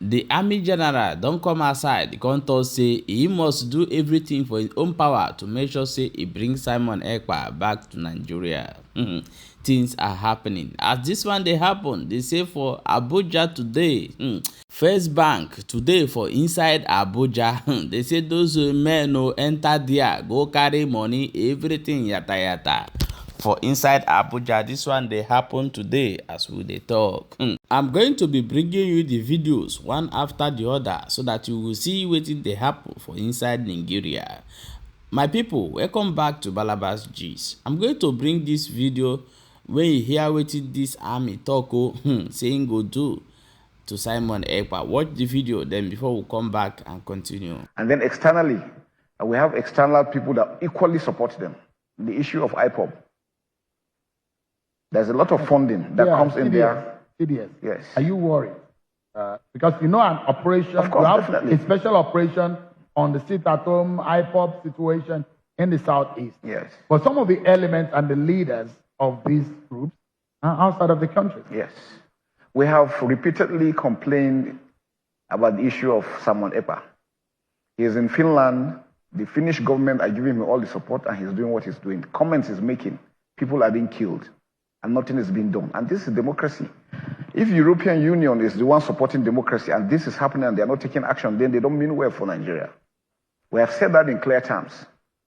The army general don't come outside. The contour say he must do everything for his own power to make sure say he brings Simon Ekpa back to Nigeria. Things are happening. As this one they happen, they say for Abuja today. First Bank today for inside Abuja. They say those men no enter there, go carry money, everything yata yata. For inside Abuja, this one they happen today as we they talk. I'm going to be bringing you the videos one after the other so that you will see what they happen for inside Nigeria. My people, welcome back to Balabas G's. I'm going to bring this video when you hear what this army talk saying go do to Simon Ekpa. Watch the video then before we come back and continue. And then externally, we have external people that equally support them. The issue of IPOB. There's a lot of funding that comes in there. Yes. Are you worried? Because you know an operation, of course, you have definitely. a special operation on the sit-at-home IPOB situation in the southeast. Yes. But some of the elements and the leaders of these groups are outside of the country. Yes. We have repeatedly complained about the issue of Simon Ekpa. He is in Finland. The Finnish government are giving him all the support and he's doing what he's doing. Comments he's making. People are being killed. And nothing is being done. And this is democracy. If the European Union is the one supporting democracy and this is happening and they are not taking action, then they don't mean well for Nigeria. We have said that in clear terms.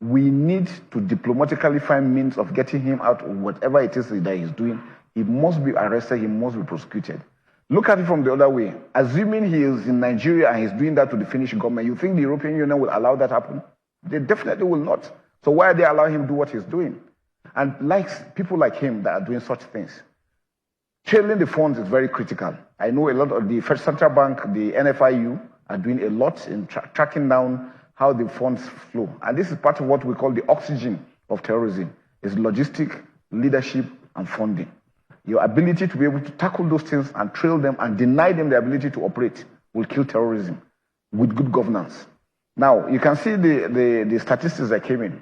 We need to diplomatically find means of getting him out of whatever it is that he's doing. He must be arrested. He must be prosecuted. Look at it from the other way. Assuming he is in Nigeria and he's doing that to the Finnish government, you think the European Union will allow that to happen? They definitely will not. So why are they allowing him to do what he's doing? And people like him that are doing such things. Trailing the funds is very critical. I know a lot of the Federal Central Bank, the NFIU, are doing a lot in tracking down how the funds flow. And this is part of what we call the oxygen of terrorism. It's logistic, leadership, and funding. Your ability to be able to tackle those things and trail them and deny them the ability to operate will kill terrorism with good governance. Now, you can see the statistics that came in.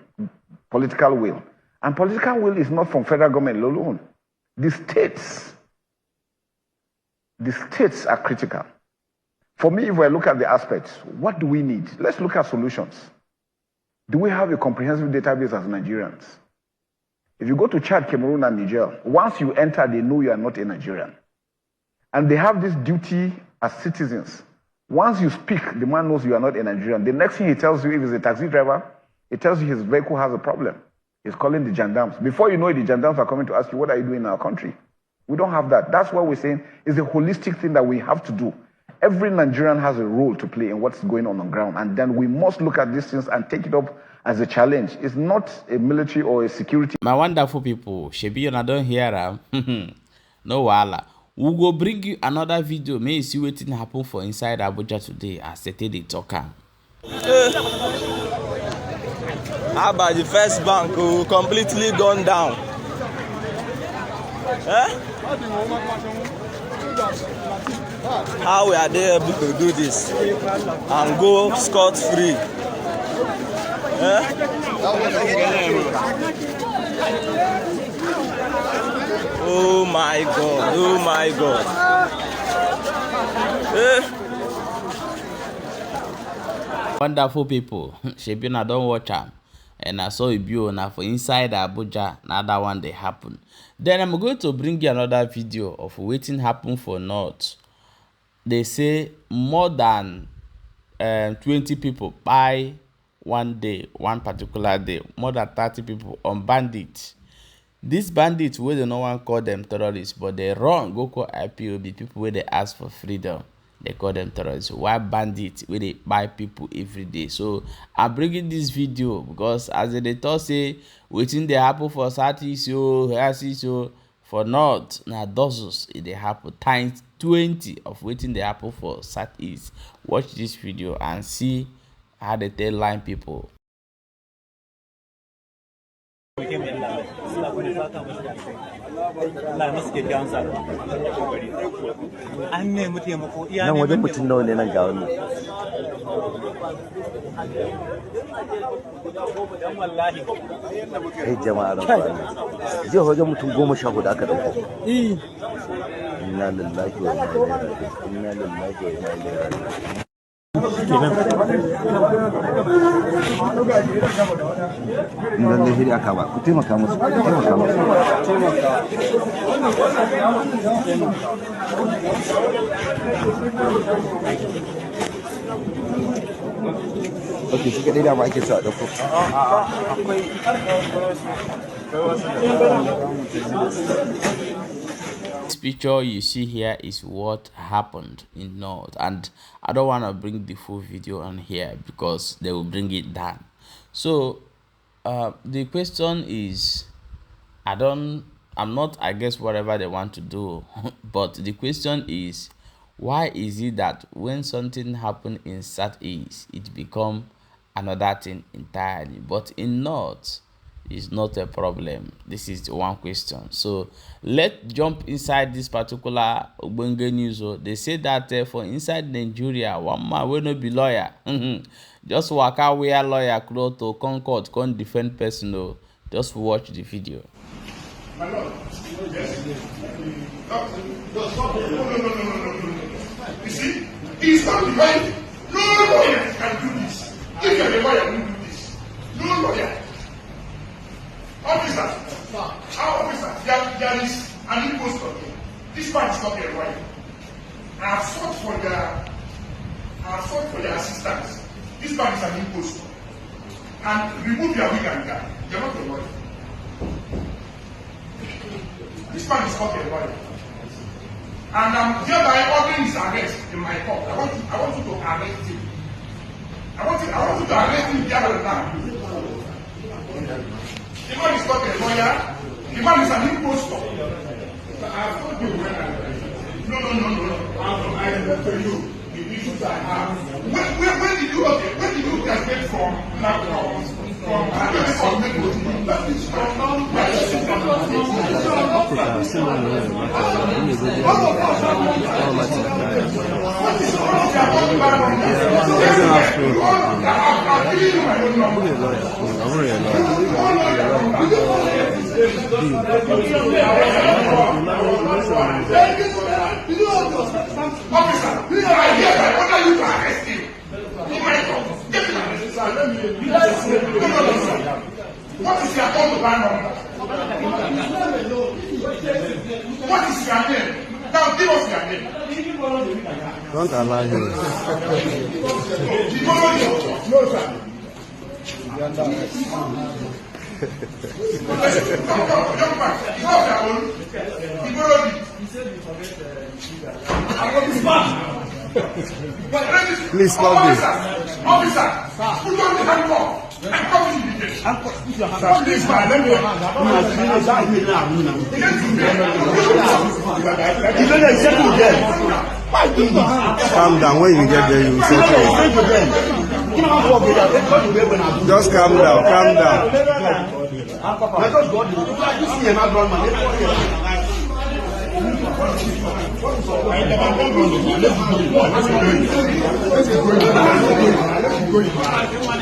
Political will. And political will is not from federal government alone. The states are critical. For me, if I look at the aspects, what do we need? Let's look at solutions. Do we have a comprehensive database as Nigerians? If you go to Chad, Cameroon, and Niger, once you enter, they know you are not a Nigerian. And they have this duty as citizens. Once you speak, the man knows you are not a Nigerian. The next thing he tells you, if he's a taxi driver, he tells you his vehicle has a problem. He's calling the gendarmes. Before you know it, the gendarmes are coming to ask you, what are you doing in our country? We don't have that. That's what we're saying is a holistic thing that we have to do. Every Nigerian has a role to play in what's going on ground. And then we must look at these things and take it up as a challenge. It's not a military or a security. My wonderful people, Shebi, you don't hear them. No wala. We go bring you another video. May you see what happen for inside Abuja today as they talk. How about the First Bank who completely gone down? How are they able to do this and go scot-free? Oh my God, oh my God. Wonderful people. Shebina don't watch them. And I saw a view now for inside Abuja. Another one they happen. Then I'm going to bring you another video of waiting happen for North. They say more than 20 people by one day, one particular day. More than 30 people on bandits. These bandits, where they no one call them terrorists, but they run go call IPOB people where they ask for freedom. They call them terrorists. Why bandits where they buy people every day? So I'm bringing this video because as they talk say waiting they happen for Southeast so for North now dozens it they happen times 20 of waiting they happen for Southeast. Watch this video and see how they tell line people. Nan wajen mutum nawa ne nan ga wannan. Kai jama'a ran kwana. Jiya wajen mutum 14 aka dauko. Inna lillahi wa inna ilaihi raji'un. Inna lillahi wa inna ilaihi raji'un. Inna lillahi aka ba. Ku taimaka musu. Okay, shi kadai da ba ake so a dauko. This picture you see here is what happened in North, and I don't want to bring the full video on here because they will bring it down. So the question is, I'm not against whatever they want to do, but the question is, why is it that when something happens in Southeast, it become another thing entirely, but in North is not a problem? This is the one question. So let's jump inside this particular Ogbonge news. They say that for inside Nigeria, one man will not be lawyer. Just work out where lawyer close to Concord can defend person. Just watch the video. My Lord, yes. No. You see, it's not divine. No lawyer can do this. If you're a lawyer, you do this. No lawyer. Officer, our officer, there is an impostor here. This man is not a lawyer. I have fought for their assistance. This man is an impostor. And remove your wig and gown. You're not a lawyer. This man is not a lawyer. And I'm hereby ordering his arrest in my court. I want you to arrest him. I want you to arrest him here and now. The man is not a lawyer. The man is an impostor. I have told you when no. I will tell you the issues I have. When did you graduate from What is your contraband number? What is your name? Now give us your name. Don't allow him. No, sir. Young man, you have your own. He borrowed it. Please stop this. Officer, put on the handcuff. Handcuff him immediately. Stop this man. Let me. Calm down. When you get there, you will settle. Just calm down. Calm down.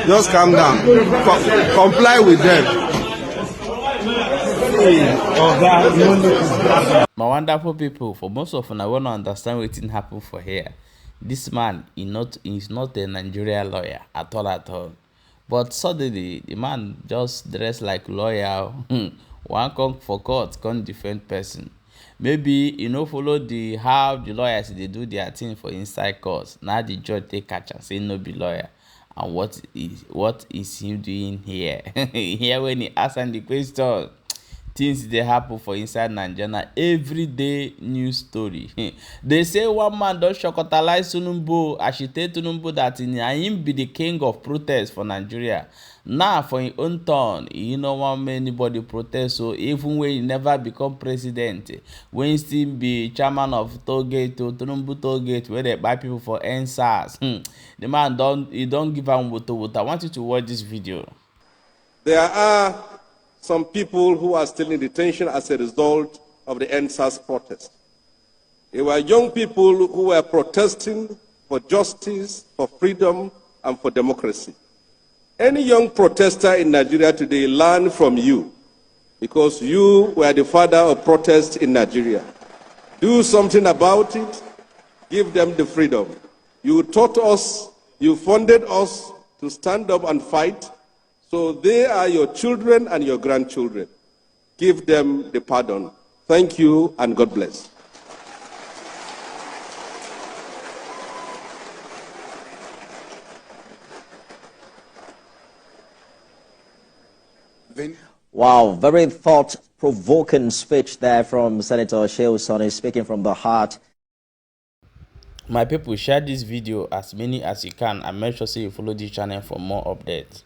Just calm down. Comply with them. My wonderful people, for most of them, I want to understand what happened for here. This man is not a Nigerian lawyer at all. But suddenly, the man just dressed like lawyer. One come for court, come defend person. Maybe follow how the lawyers they do their thing for inside court. Now the judge take catch and say no be lawyer. And what is he doing here? Here when he asking the question, things they happen for inside Nigeria. Everyday news story. They say one man don shokotalize Tinubu, agitate Tinubu that him be the king of protest for Nigeria. Now for his own turn, he no want anybody protest. So even when he never become president, when he still be chairman of Tollgate to Tinubu Tollgate, where they buy people for NSAS, the man don't give am woto. I want you to watch this video. There are some people who are still in detention as a result of the NSAS protest. They were young people who were protesting for justice, for freedom, and for democracy. Any young protester in Nigeria today learned from you because you were the father of protest in Nigeria. Do something about it. Give them the freedom. You taught us, you funded us to stand up and fight. So they are your children and your grandchildren. Give them the pardon. Thank you and God bless. Wow, very thought-provoking speech there from Senator Shehu Sani, speaking from the heart. My people, share this video as many as you can and make sure you follow this channel for more updates.